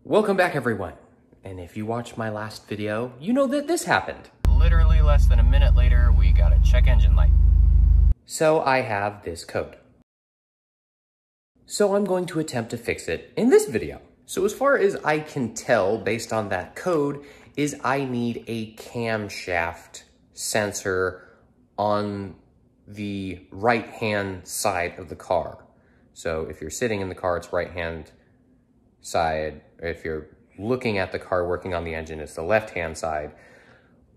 Welcome back, everyone. And if you watched my last video, you know that this happened. Literally less than a minute later, we got a check engine light. So I have this code. So I'm going to attempt to fix it in this video. So as far as I can tell, based on that code, is I need a camshaft sensor on the right-hand side of the car. So if you're sitting in the car, it's right-hand side. If you're looking at the car working on the engine, it's the left-hand side.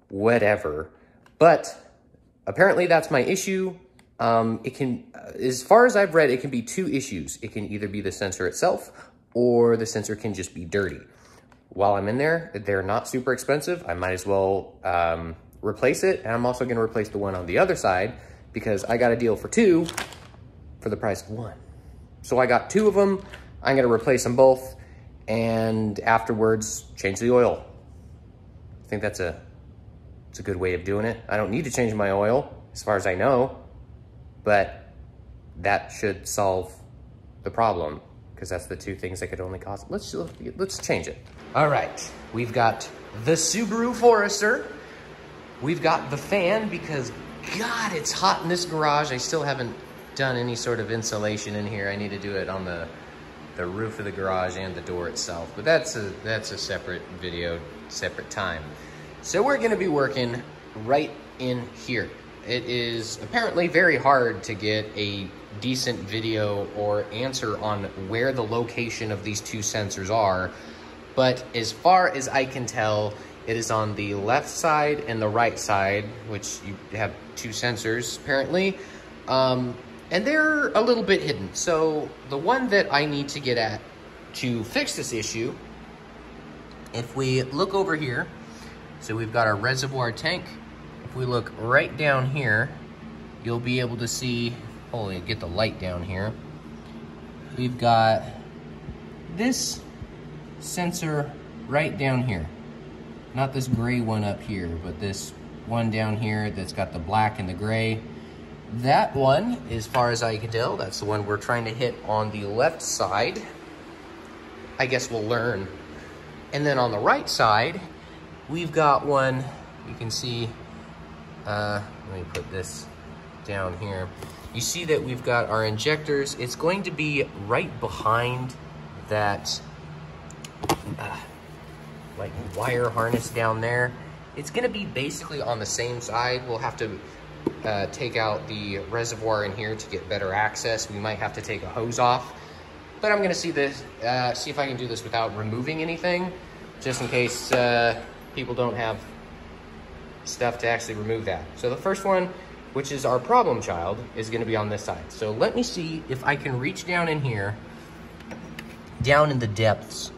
Whatever. But apparently that's my issue. It can, as far as I've read, it can be two issues. It can either be the sensor itself or the sensor can just be dirty. While I'm in there, they're not super expensive. I might as well replace it. And I'm also going to replace the one on the other side because I got a deal for two for the price of one. So I got two of them. I'm going to replace them both and afterwards change the oil. I think it's a good way of doing it. I don't need to change my oil as far as I know, but that should solve the problem because that's the two things that could only cause it. Let's change it. All right, we've got the Subaru Forester. We've got the fan because God, it's hot in this garage. I still haven't done any sort of insulation in here. I need to do it on the roof of the garage and the door itself, but that's a separate video, separate time. So we're gonna be working right in here. It is apparently very hard to get a decent video or answer on where the location of these two sensors are, but as far as I can tell, it is on the left side and the right side, which you have two sensors apparently. And they're a little bit hidden. So the one that I need to get at to fix this issue, if we look over here, so we've got our reservoir tank. If we look right down here, you'll be able to see, holy, get the light down here. We've got this sensor right down here. Not this gray one up here, but this one down here that's got the black and the gray. That one, as far as I can tell, that's the one we're trying to hit on the left side. I guess we'll learn. And then on the right side, we've got one, you can see, let me put this down here. You see that we've got our injectors. It's going to be right behind that like wire harness down there. It's gonna be basically on the same side. We'll have to take out the reservoir in here to get better access. We might have to take a hose off, but I'm gonna see if I can do this without removing anything, just in case people don't have stuff to actually remove that. So the first one, which is our problem child, is gonna be on this side. So let me see if I can reach down in here, down in the depths,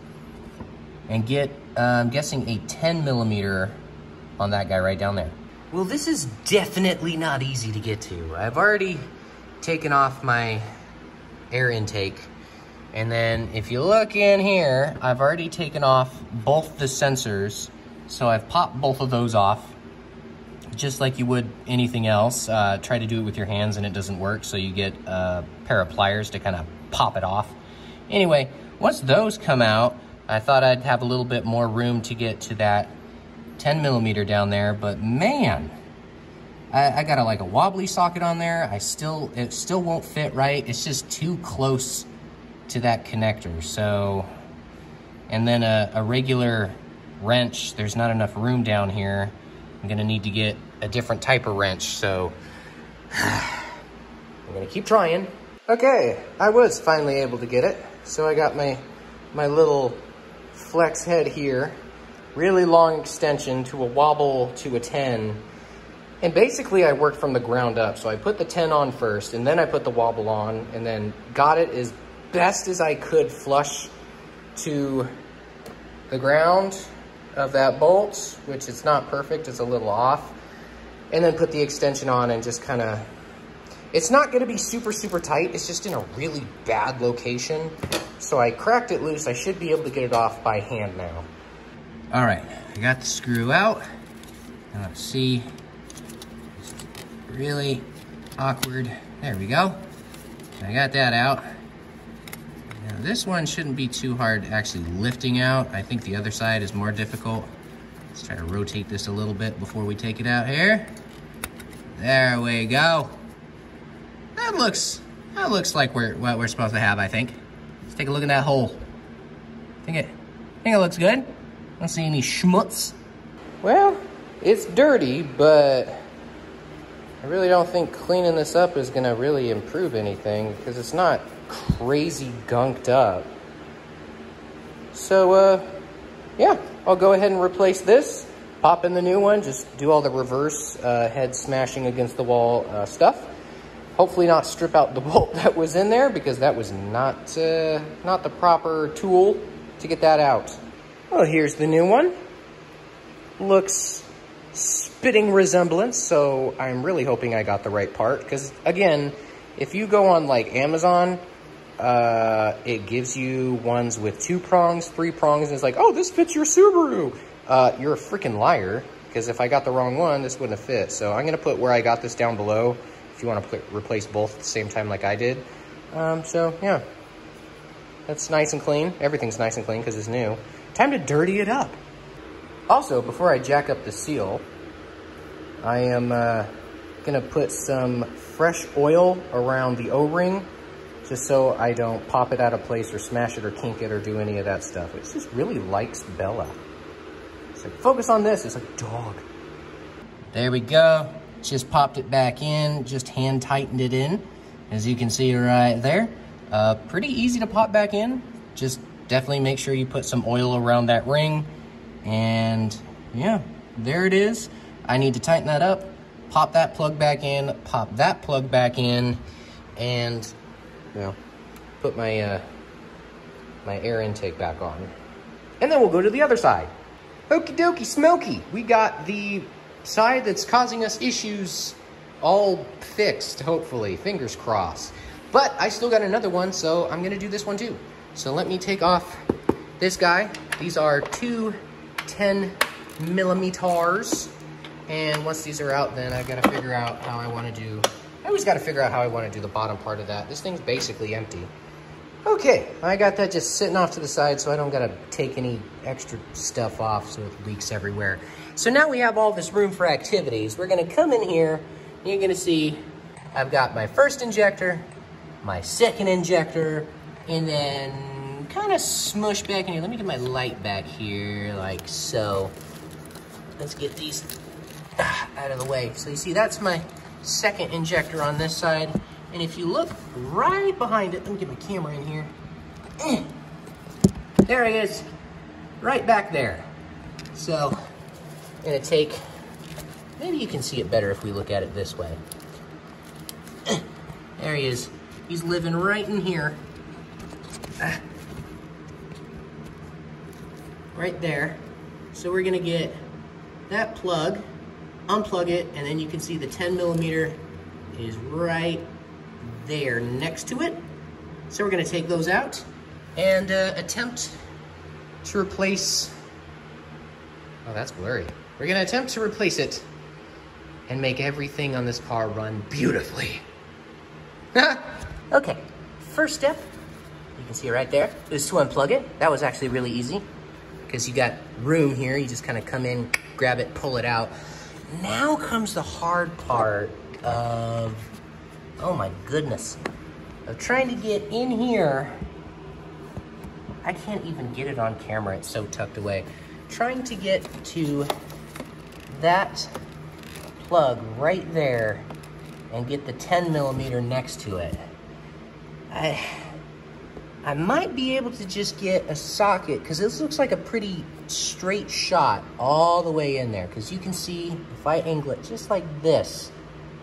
and get, I'm guessing a 10 millimeter on that guy right down there. Well, this is definitely not easy to get to. I've already taken off my air intake. And then if you look in here, I've already taken off both the sensors. So I've popped both of those off, just like you would anything else. Try to do it with your hands and it doesn't work. So you get a pair of pliers to kind of pop it off. Anyway, once those come out, I thought I'd have a little bit more room to get to that 10 millimeter down there, but man, I got like a wobbly socket on there. It still won't fit right. It's just too close to that connector. So, and then a regular wrench, there's not enough room down here. I'm gonna need to get a different type of wrench. So I'm gonna keep trying. Okay, I was finally able to get it. So I got my little flex head here. Really long extension to a wobble to a 10. And basically I worked from the ground up. So I put the 10 on first and then I put the wobble on and then got it as best as I could flush to the ground of that bolt, which it's not perfect, it's a little off. And then put the extension on and just kind of, it's not gonna be super, super tight. It's just in a really bad location. So I cracked it loose. I should be able to get it off by hand now. All right, I got the screw out. Now let's see, it's really awkward. There we go. I got that out. Now This one shouldn't be too hard actually lifting out. I think the other side is more difficult. Let's try to rotate this a little bit before we take it out here. There we go. That looks like what we're supposed to have, I think. Let's take a look at that hole. Think it looks good. Don't see any schmutz. Well, it's dirty, but I really don't think cleaning this up is gonna really improve anything because it's not crazy gunked up. So, yeah, I'll go ahead and replace this, pop in the new one, just do all the reverse head smashing against the wall stuff. Hopefully not strip out the bolt that was in there because that was not the proper tool to get that out. Well, here's the new one. Looks spitting resemblance, so I'm really hoping I got the right part because, again, if you go on like Amazon, it gives you ones with 2 prongs, 3 prongs, and it's like, oh, this fits your Subaru. You're a freaking liar, because if I got the wrong one, this wouldn't have fit. So I'm going to put where I got this down below if you want to replace both at the same time like I did. So, yeah. That's nice and clean. Everything's nice and clean because it's new. Time to dirty it up. Also, before I jack up the seal, I am going to put some fresh oil around the O-ring just so I don't pop it out of place or smash it or kink it or do any of that stuff. It just really likes Bella. It's like, focus on this. It's like, dog. There we go. Just popped it back in. Just hand tightened it in. As you can see right there. Pretty easy to pop back in. Just definitely make sure you put some oil around that ring. And yeah, there it is. I need to tighten that up. Pop that plug back in. Pop that plug back in. And put my my air intake back on. And then we'll go to the other side. Okie dokie smoky. We got the side that's causing us issues all fixed, hopefully. Fingers crossed. But I still got another one, so I'm gonna do this one too. So let me take off this guy. These are 2 10mm. And once these are out, then I gotta figure out how I wanna do, I always gotta figure out how I wanna do the bottom part of that. This thing's basically empty. Okay, I got that just sitting off to the side so I don't gotta take any extra stuff off so it leaks everywhere. So now we have all this room for activities. We're gonna come in here, and you're gonna see I've got my first injector, my second injector, and then kind of smush back in here. Let me get my light back here, like so. Let's get these out of the way. So you see, that's my second injector on this side. And if you look right behind it, let me get my camera in here. There it is, right back there. So I'm gonna take, maybe you can see it better if we look at it this way. There he is. He's living right in here. Right there. So we're gonna get that plug, unplug it, and then you can see the 10mm is right there next to it. So we're gonna take those out and attempt to replace, oh, that's blurry. We're gonna attempt to replace it and make everything on this car run beautifully. Okay, first step, you can see it right there, is to unplug it. That was actually really easy because you got room here. You just kind of come in, grab it, pull it out. Now comes the hard part of, oh my goodness, of trying to get in here. I can't even get it on camera, it's so tucked away. Trying to get to that plug right there and get the 10mm next to it. I might be able to just get a socket, because this looks like a pretty straight shot all the way in there, because you can see, if I angle it just like this,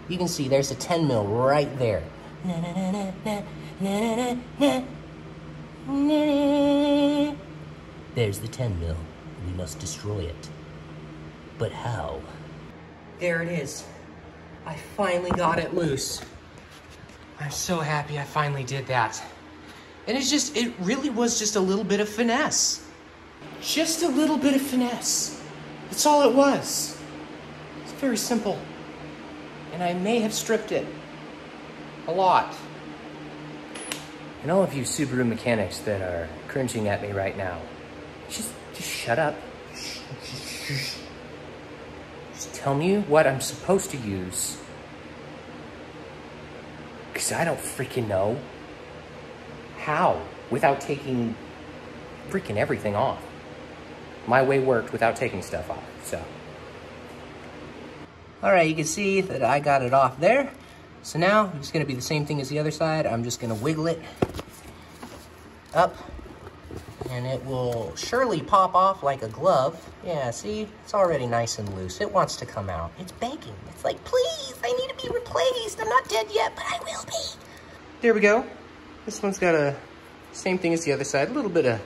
you can see there's a 10mm right there. There's the 10mm. We must destroy it. But how? There it is. I finally got it loose. I'm so happy I finally did that. And it's just, it really was just a little bit of finesse. Just a little bit of finesse. That's all it was. It's very simple. And I may have stripped it a lot. And all of you Subaru mechanics that are cringing at me right now, just shut up. Just tell me what I'm supposed to use. Because I don't freaking know. How? Without taking freaking everything off. My way worked without taking stuff off, so. All right, you can see that I got it off there. So now it's gonna be the same thing as the other side. I'm just gonna wiggle it up and it will surely pop off like a glove. Yeah, see, it's already nice and loose. It wants to come out. It's begging. It's like, please, I need to be replaced. I'm not dead yet, but I will be. There we go. This one's got a same thing as the other side. A little bit of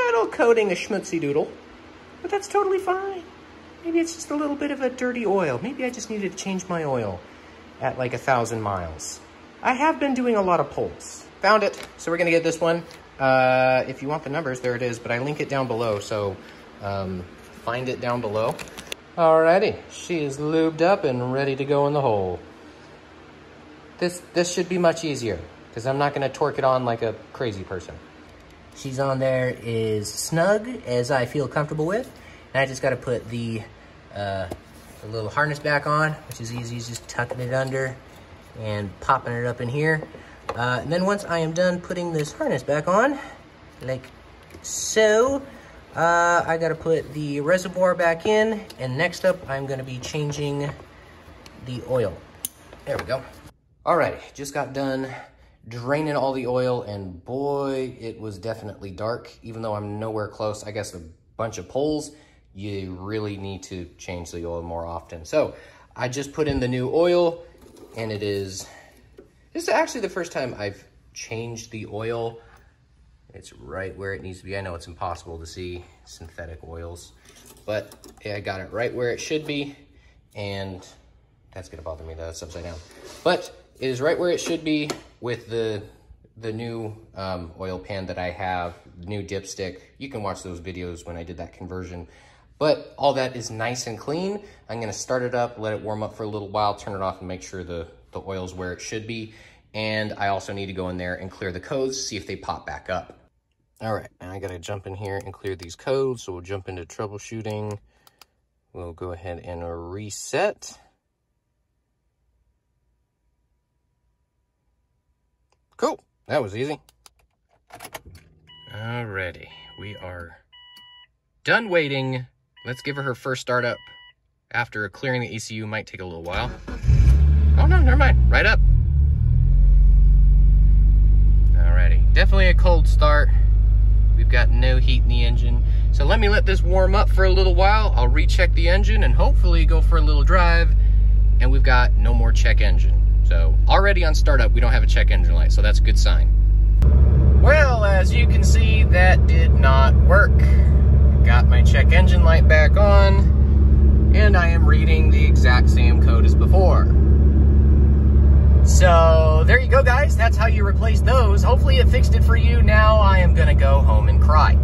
little coating of schmutzy doodle, but that's totally fine. Maybe it's just a little bit of a dirty oil. Maybe I just needed to change my oil at like 1,000 miles. I have been doing a lot of pulls. Found it, so we're gonna get this one. If you want the numbers, there it is, but I link it down below, so find it down below. Alrighty, she is lubed up and ready to go in the hole. This should be much easier, because I'm not gonna torque it on like a crazy person. She's on there is snug, as I feel comfortable with. And I just gotta put the little harness back on, which is easy, just tucking it under and popping it up in here. And then once I am done putting this harness back on, like so, I gotta put the reservoir back in, and next up I'm gonna be changing the oil. There we go. All right, just got done draining all the oil, and boy, it was definitely dark. Even though I'm nowhere close, I guess a bunch of pulls, you really need to change the oil more often. So I just put in the new oil, and this is actually the first time I've changed the oil. It's right where it needs to be. I know it's impossible to see synthetic oils, but I got it right where it should be, and that's gonna bother me that it's upside down. But it is right where it should be with the new oil pan that I have, the new dipstick. You can watch those videos when I did that conversion. But all that is nice and clean. I'm gonna start it up, let it warm up for a little while, turn it off and make sure the oil's where it should be. And I also need to go in there and clear the codes, see if they pop back up. All right, now I gotta jump in here and clear these codes. So we'll jump into troubleshooting. We'll go ahead and reset. Cool, that was easy. Alrighty, we are done waiting. Let's give her first startup. After clearing the ECU might take a little while. Oh no, never mind, right up. Alrighty, definitely a cold start. We've got no heat in the engine. So let me let this warm up for a little while. I'll recheck the engine and hopefully go for a little drive. And we've got no more check engine. So already on startup, we don't have a check engine light, so that's a good sign. Well, as you can see, that did not work. Got my check engine light back on, and I am reading the exact same code as before. So there you go, guys. That's how you replace those. Hopefully it fixed it for you. Now I am gonna go home and cry.